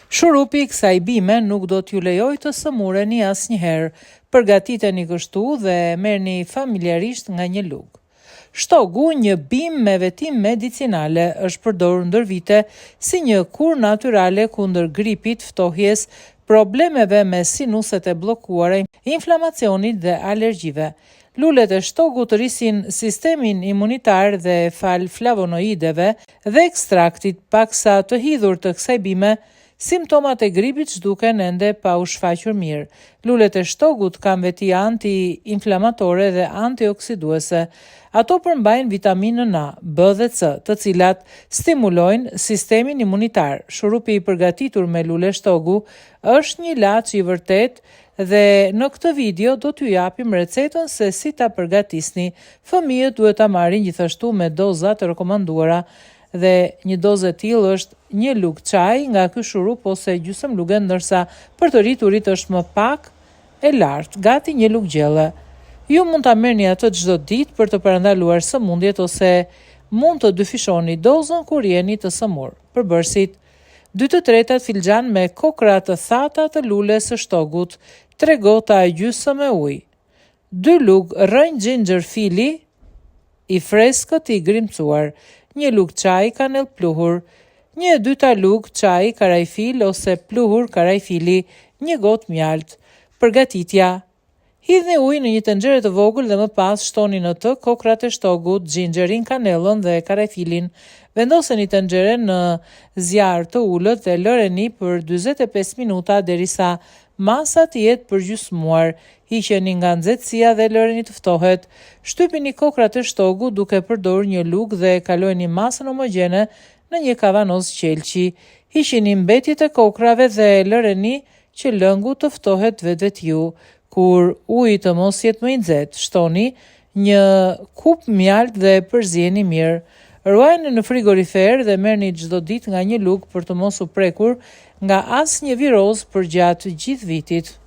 Shurupi i kësaj bime nuk do t'ju lejoj të sëmureni asnjëherë. Përgatiteni kështu dhe merrni familjarisht nga një lugë. Shtogu, një bimë me vetim medicinale, është përdorur ndër vite si një kurë natyrale kundër gripit, ftohjes, problemeve me sinuset e bllokuara, inflamacionit dhe alergjive. Lulet e shtogut rrisin sistemin imunitar dhe fal flavonoideve dhe ekstraktit, paksa të hidhur të kësaj bime, simptomat e gripit zhduken ende pa u shfaqur mirë. Lulet e shtogut kanë veti anti-inflamatore dhe antioksiduese. Ato përmbajnë vitaminën A, B dhe C, të cilat stimulojnë sistemin imunitar. Shurupi i përgatitur me lule shtogu është një ilaç i vërtet dhe në këtë video do t'ju japim recetën se si ta përgatisni. Fëmijët duhet ta marrin gjithashtu me doza të rekomanduara dhe një dozë e tillë është një lugë çaj nga ky shurup ose gjysmë lugë, ndërsa për të rriturit është më pak e lartë, gati një lugë gjelle. Ju mund ta merrni atë çdo ditë për të parandaluar sëmundjet ose mund të dyfishoni dozën kur jeni të sëmur. Përbërësit: 2/3 filxhan me kokra të thata të lules së shtogut, 3 gota e gjysmë me ujë, 2 lugë rrënjë ginger fili i freskët i grimcuar, 1 lugë çaj kanell pluhur, 1/2 lugë çaj karajfil ose pluhur karajfili, 1 gotë mjalt. Përgatitja: hidhni ujë në një tenxhere të vogël dhe më pas shtoni në të kokrat e shtogut, xhinxherin, kanellën dhe karajfilin. Vendoseni tenxheren në zjarr të ulët dhe lëreni për 45 minuta derisa masa të jetë përgjysmuar. Hiqeni nga nxehtësia dhe lëreni të ftohet. Shtypini kokrat e shtogut duke përdorur një lugë dhe kalojeni masën homogjene në një kavanoz qelçi. Hiqini mbetjet e kokrave dhe lëreni që lëngu të ftohet vetvetiu. Kur uji të mos jetë më i nxehtë, shtoni një kup mjalt dhe përzieni mirë. Ruajeni në frigorifer dhe merrni çdo ditë nga një lugë për të mos u prekur nga asnjë viroz përgjatë gjithë vitit.